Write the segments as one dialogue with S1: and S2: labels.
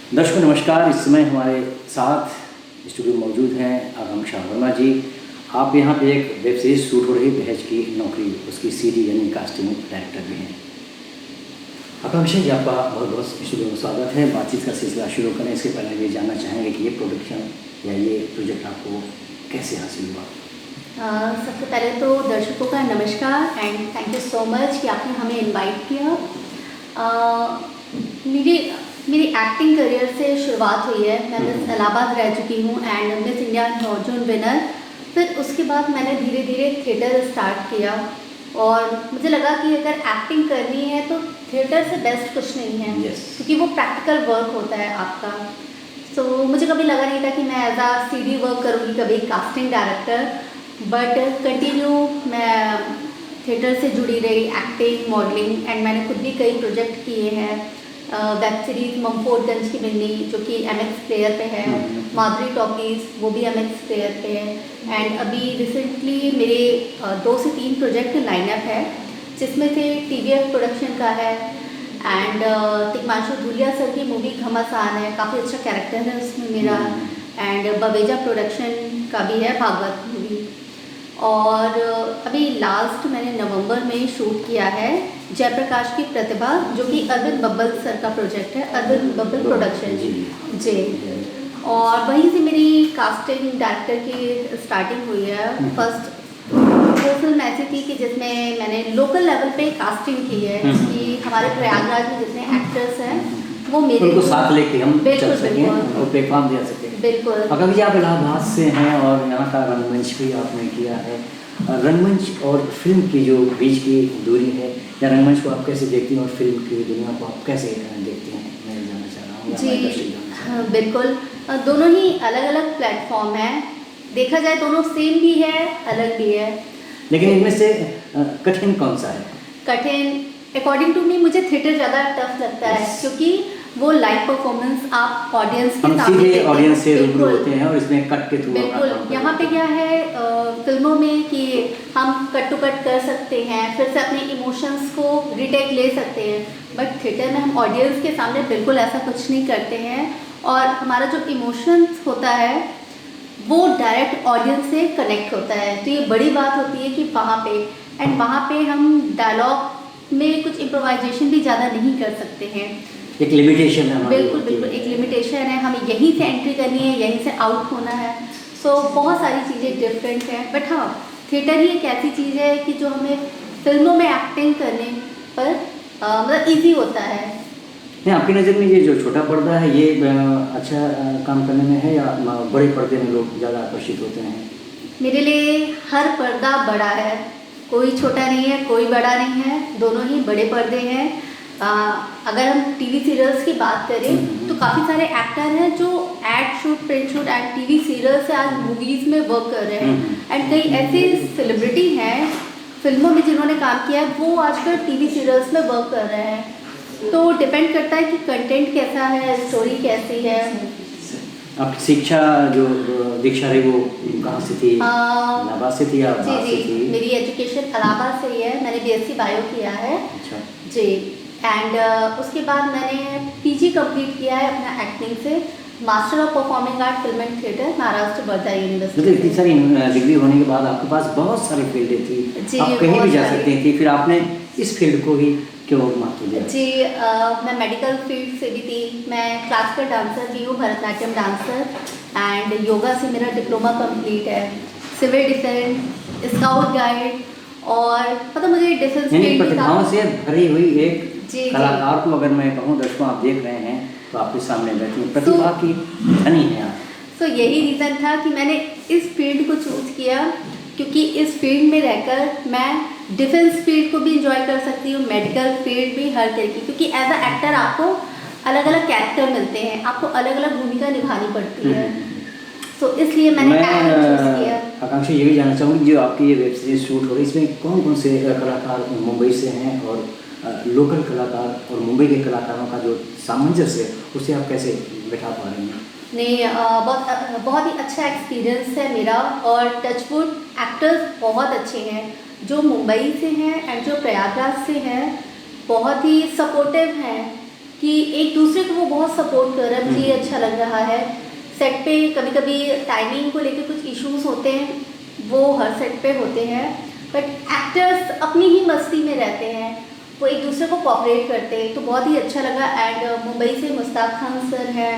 S1: दर्शकों नमस्कार। इस समय हमारे साथ स्टूडियो में मौजूद हैं आकांक्षा वर्मा जी। आप यहाँ पे एक वेब सीरीज शूट हो रही दहेज की नौकरी, उसकी सीडी यानी कास्टिंग डायरेक्टर भी हैं। आकांक्षा जी, आपका बहुत बहुत स्टूडियो में स्वागत है। बातचीत का सिलसिला शुरू करें इसके पहले ये जानना चाहेंगे कि ये प्रोडक्शन या ये प्रोजेक्ट आपको कैसे हासिल हुआ?
S2: सबसे पहले तो दर्शकों का नमस्कार and thank you so much कि आपने हमें इनवाइट किया। मेरी एक्टिंग करियर से शुरुआत हुई है। मैं मिस इलाहाबाद रह चुकी हूँ एंड मिस इंडिया नॉर्जन विनर। फिर उसके बाद मैंने धीरे धीरे थिएटर स्टार्ट किया और मुझे लगा कि अगर एक्टिंग करनी है तो थिएटर से बेस्ट कुछ नहीं है। क्योंकि वो प्रैक्टिकल वर्क होता है आपका। तो मुझे कभी लगा नहीं था कि मैं एज आ सीडी वर्क करूँगी, कभी कास्टिंग डायरेक्टर, बट कंटिन्यू मैं थिएटर से जुड़ी रही, एक्टिंग, मॉडलिंग एंड मैंने खुद भी कई प्रोजेक्ट किए हैं। वेब सीरीज ममफोर्टगंज की बिन्नी जो कि MX प्लेयर पे है, माधुरी टॉकीज वो भी MX प्लेयर पे है एंड अभी रिसेंटली मेरे 2 से 3 प्रोजेक्ट लाइनअप है जिसमें से TVF प्रोडक्शन का है एंड तिग्मांशु धूलिया सर की मूवी घमासान है, काफ़ी अच्छा कैरेक्टर है उसमें मेरा एंड बवेजा प्रोडक्शन का भी है भागवत मूवी। और अभी लास्ट मैंने नवंबर में शूट किया है जयप्रकाश की प्रतिभा जो कि अरविंद बब्बल सर का प्रोजेक्ट है, अरविंद बब्बल प्रोडक्शन जी। और वहीं से मेरी कास्टिंग डायरेक्टर की स्टार्टिंग हुई है। फर्स्ट वो फिल्म ऐसी थी कि जिसमें मैंने लोकल लेवल पे कास्टिंग की है कि हमारे प्रयागराज में जितने एक्टर्स हैं वो मेरे
S1: उनको साथ लेके हम
S2: बिल्कुल
S1: चल सकें और प्लेटफॉर्म दे सकें।
S2: बिल्कुल।
S1: अगर जी आप इलाहाबाद से हैं और यहाँ का रंगमंच भी आपने किया है, रंगमंच और फिल्म की जो बीच की दूरी है, या रंगमंच को आप कैसे देखती हैं और फिल्म की दुनिया को आप कैसे देखती हैं, मैं जानना चाह रहा हूँ।
S2: जी हाँ, बिल्कुल। दोनों ही अलग अलग प्लेटफॉर्म हैं। देखा जाए दोनों सेम भी है, अलग भी है,
S1: लेकिन इनमें से कठिन कौन सा है?
S2: कठिन अकॉर्डिंग टू मी मुझे थिएटर ज़्यादा टफ लगता है क्योंकि वो लाइव परफॉर्मेंस आप ऑडियंस के सामने
S1: ऑडियंस से रूबरू होते हैं और इसमें कट के थ्रू
S2: बिल्कुल। यहाँ पे क्या है फिल्मों में कि हम कट टू कट कर सकते हैं, फिर से अपने इमोशंस को रिटेक ले सकते हैं, बट थिएटर में हम ऑडियंस के सामने बिल्कुल ऐसा कुछ नहीं करते हैं और हमारा जो इमोशंस होता है वो डायरेक्ट ऑडियंस से कनेक्ट होता है। तो ये बड़ी बात होती है कि वहाँ पे हम डायलॉग में कुछ इम्प्रोवाइजेशन भी ज़्यादा नहीं कर सकते हैं।
S1: एक लिमिटेशन है।
S2: बिल्कुल बिल्कुल एक लिमिटेशन है, हमें यहीं से एंट्री करनी है, यहीं से आउट होना है। सो बहुत सारी चीज़ें डिफरेंट हैं, बट हाँ थिएटर ही एक ऐसी चीज़ है कि जो हमें फिल्मों में एक्टिंग करने पर मतलब ईजी होता है।
S1: नहीं, आपकी नज़र में ये जो छोटा पर्दा है ये अच्छा काम करने में है या बड़े पर्दे में लोग ज़्यादा आकर्षित होते हैं?
S2: मेरे लिए हर पर्दा बड़ा है, कोई छोटा नहीं है, कोई बड़ा नहीं है, दोनों ही बड़े पर्दे हैं। अगर हम टीवी सीरियल्स की बात करें तो काफ़ी सारे एक्टर हैं जो ad shoot, print shoot and TV serial से आज मूवीज़ में वर्क कर रहे हैं एंड कई ऐसे सेलिब्रिटी हैं फिल्मों में जिन्होंने काम किया है वो आजकल टीवी सीरियल्स में वर्क कर रहे हैं। तो डिपेंड करता है कि कंटेंट कैसा है, स्टोरी कैसी है।
S1: आपकी शिक्षा जो दीक्षा रही वो कहाँ से थी? इलाहाबाद से थी या बाहर से थी?
S2: मेरी एजुकेशन इलाहाबाद से ही है, मैंने BSc बायो किया है।
S1: अच्छा
S2: जी एंड उसके बाद मैंने PG कंप्लीट किया है अपना एक्टिंग से, master of performing art film and theatre, Maharashtra Wardha university.
S1: मतलब इतनी सारी डिग्री होने के बाद आपके पास बहुत सारी फील्डें थी, आप कहीं भी जा सकती थी, फिर आपने इस फील्ड को ही क्यों महत्व दिया?
S2: जी मैं मेडिकल फील्ड से भी थी, मैं क्लासिकल डांसर भी हूँ, भरतनाट्यम डांसर एंड योगा से मेरा डिप्लोमा कंप्लीट है, सिविल डिफेंस, स्काउट गाइड और मतलब मुझे डिफेंस फील्ड
S1: प्रतिभाओं से भरी हुई एक कलाकार को अगर मैं कहूँ, दर्शकों आप देख रहे हैं तो आपके सामने बैठी हैं, प्रतिभा की धनी है आप।
S2: तो यही रीज़न था कि मैंने इस फील्ड को चूज़ किया क्योंकि इस फील्ड में रहकर मैं डिफेंस फील्ड को भी इंजॉय कर सकती हूँ, मेडिकल फील्ड भी, हर तरह की, क्योंकि एज अ एक्टर आपको अलग अलग कैरेक्टर मिलते हैं, आपको अलग अलग भूमिका निभानी पड़ती है। तो इसलिए मैंने एक्टिंग चूज़ किया।
S1: आकांक्षा ये भी जानना चाहूँगी जो आपकी ये वेब सीरीज शूट हो रही है इसमें कौन कौन से कलाकार मुंबई से हैं और लोकल कलाकार और मुंबई के कलाकारों का जो सामंजस्य है उसे आप कैसे बैठा पा रही हैं?
S2: नहीं बहुत ही अच्छा एक्सपीरियंस है मेरा और टचवुड एक्टर्स बहुत अच्छे हैं जो मुंबई से हैं एंड जो प्रयागराज से हैं, बहुत ही सपोर्टिव हैं कि एक दूसरे को वो बहुत सपोर्ट कर रहा है, मुझे ये अच्छा लग रहा है। सेट पे कभी कभी टाइमिंग को लेकर कुछ इश्यूज होते हैं, वो हर सेट पे होते हैं, बट एक्टर्स अपनी ही मस्ती में रहते हैं, वो एक दूसरे को कोऑपरेट करते हैं, तो बहुत ही अच्छा लगा। एंड मुंबई से मुश्ताक खान सर हैं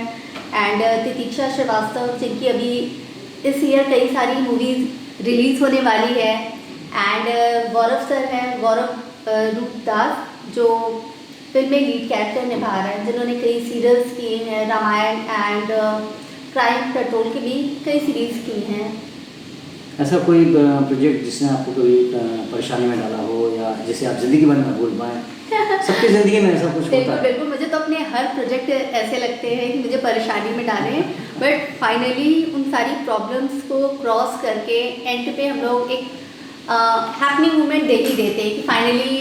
S2: एंड तितीक्षा श्रीवास्तव, जिनकी अभी इस ईयर कई सारी मूवीज़ रिलीज़ होने वाली है। एंड गौरव सर हैं, गौरव रूपदास, जो फिल्म में लीड कैरेक्टर निभा रहे हैं, जिन्होंने कई सीरियल्स किए हैं, रामायण एंड क्राइम पेट्रोल की भी कई सीरीज़ की हैं।
S1: ऐसा कोई प्रोजेक्ट जिसने आपको कभी परेशानी में डाला हो या जिसे आप ज़िंदगी भर में भूल पाएँ? सबकी ज़िंदगी में ऐसा कुछ होता
S2: बिल्कुल
S1: है।
S2: बिल्कुल, मुझे तो अपने हर प्रोजेक्ट ऐसे लगते हैं कि मुझे परेशानी में डालें, बट फाइनली उन सारी प्रॉब्लम्स को क्रॉस करके एंड पे हम लोग एक हैपनिंग मोमेंट दे ही देते हैं कि फाइनली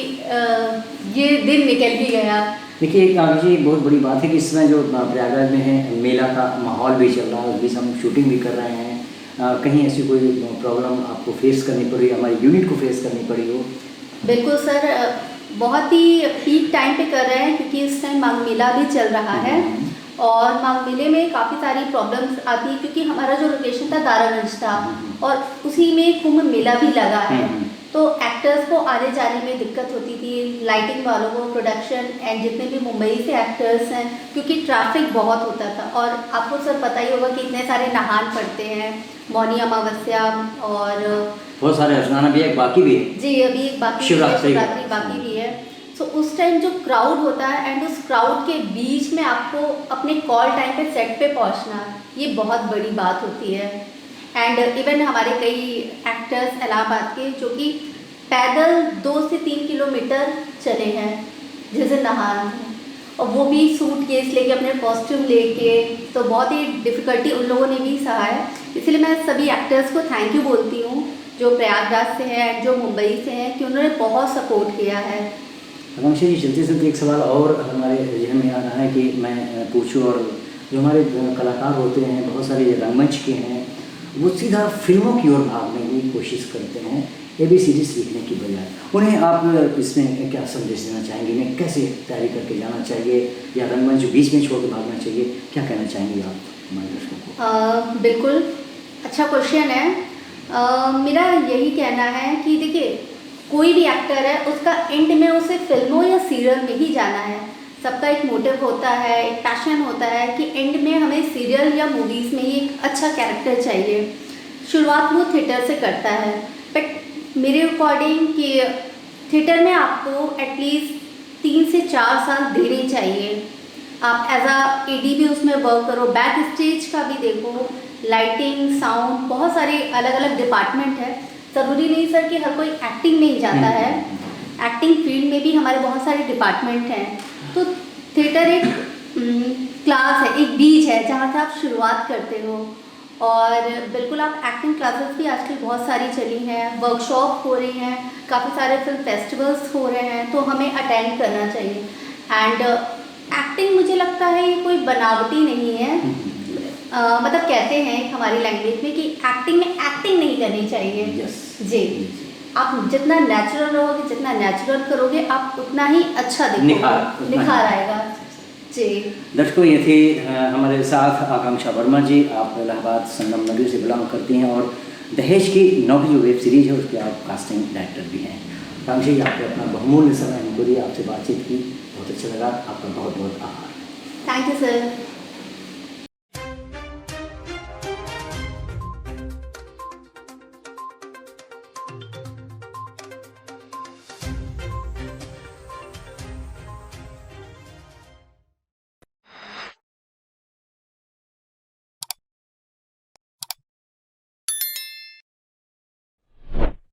S2: ये दिन निकल भी गया।
S1: देखिए, एक आगे एक बहुत बड़ी बात है कि इस समय जो प्रयागराज में है, मेला का माहौल भी चल रहा है, उस बीच हम शूटिंग भी कर रहे हैं। कहीं ऐसी कोई प्रॉब्लम आपको फेस करनी पड़ी, हमारी यूनिट को फेस करनी पड़ी हो?
S2: बिल्कुल सर, बहुत ही पीक टाइम पे कर रहे हैं, क्योंकि इस टाइम माघ मेला भी चल रहा है और माघ मेले में काफ़ी सारी प्रॉब्लम्स आती है, क्योंकि हमारा जो लोकेशन था दारागंज था और उसी में कुंभ मेला भी लगा है, तो एक्टर्स को आने जाने में दिक्कत होती थी, लाइटिंग वालों को, प्रोडक्शन एंड जितने भी मुंबई से एक्टर्स हैं, क्योंकि ट्रैफिक बहुत होता था। और आपको सर पता ही होगा कि इतने सारे नहान पड़ते हैं, मौनी अमावस्या और
S1: बहुत सारे स्नान भी है, बाकी भी है
S2: जी, अभी एक बाकी
S1: शिवरात्रि
S2: बाकी भी है। सो उस टाइम जो क्राउड होता है एंड उस क्राउड के बीच में आपको अपने कॉल टाइम पे सेट पे पहुंचना, ये बहुत बड़ी बात होती है। एंड इवन हमारे कई एक्टर्स इलाहाबाद के जो कि पैदल 2 से 3 किलोमीटर चले हैं, जैसे नहान, और वो भी सूट केस लेके, अपने कॉस्ट्यूम लेके, तो बहुत ही डिफ़िकल्टी उन लोगों ने भी सहा है। इसलिए मैं सभी एक्टर्स को थैंक यू बोलती हूँ जो प्रयागराज से हैं एंड जो मुंबई से हैं, कि उन्होंने बहुत सपोर्ट किया है।
S1: आकांक्षा जी, चलते चलते एक सवाल और हमारे जहन में आ रहा है कि मैं पूछूं, और जो हमारे कलाकार होते हैं, बहुत सारे रंगमंच के हैं, वो सीधा फिल्मों की ओर भागने की कोशिश करते हैं ABCD सीखने की बजाय। उन्हें आप इसमें क्या संदेश देना चाहेंगे? इन्हें कैसे तैयारी करके जाना चाहिए या रंगमंच बीच में छोड़ के भागना चाहिए? क्या कहना चाहेंगे आप हमारे दर्शकों को?
S2: बिल्कुल अच्छा क्वेश्चन है। मेरा यही कहना है कि देखिए, कोई भी एक्टर है, उसका एंड में उसे फिल्मों या सीरियल में ही जाना है। सबका एक मोटिव होता है, एक पैशन होता है कि एंड में हमें सीरियल या मूवीज़ में ही एक अच्छा कैरेक्टर चाहिए। शुरुआत वो थिएटर से करता है, बट मेरे अकॉर्डिंग कि थिएटर में आपको एटलीस्ट 3 से 4 साल देने चाहिए। आप एज अ AD भी उसमें वर्क करो, बैक स्टेज का भी देखो, लाइटिंग, साउंड, बहुत सारे अलग अलग डिपार्टमेंट है। ज़रूरी नहीं सर कि हर कोई एक्टिंग में ही जाता है, एक्टिंग फील्ड में भी हमारे बहुत सारे डिपार्टमेंट हैं। तो थिएटर एक क्लास है, एक बीज है जहाँ से आप शुरुआत करते हो। और बिल्कुल आप एक्टिंग क्लासेस भी आजकल बहुत सारी चली हैं, वर्कशॉप हो रही हैं, काफ़ी सारे फिल्म फेस्टिवल्स हो रहे हैं, तो हमें अटेंड करना चाहिए। एंड एक्टिंग मुझे लगता है ये कोई बनावटी नहीं है। मतलब कहते हैं हमारी लैंग्वेज में कि एक्टिंग में एक्टिंग नहीं करनी चाहिए। जी, आप जितना नेचुरल रहोगे, जितना नेचुरल करोगे, आप उतना ही अच्छा दिखोगे, निखार आएगा। जी,
S1: दर्शकों, ये थी हमारे साथ आकांक्षा वर्मा जी। आप इलाहाबाद संगम नगरी से बिलोंग करती हैं और दहेज की नौकरी जो वेब सीरीज है उसके आप कास्टिंग डायरेक्टर भी हैं। आकांक्षा जी, आपने अपना बहुमूल्य समय हमको दिया, आपसे बातचीत की, बहुत अच्छा लगा। आपका बहुत बहुत आभार।
S2: Thank you sir.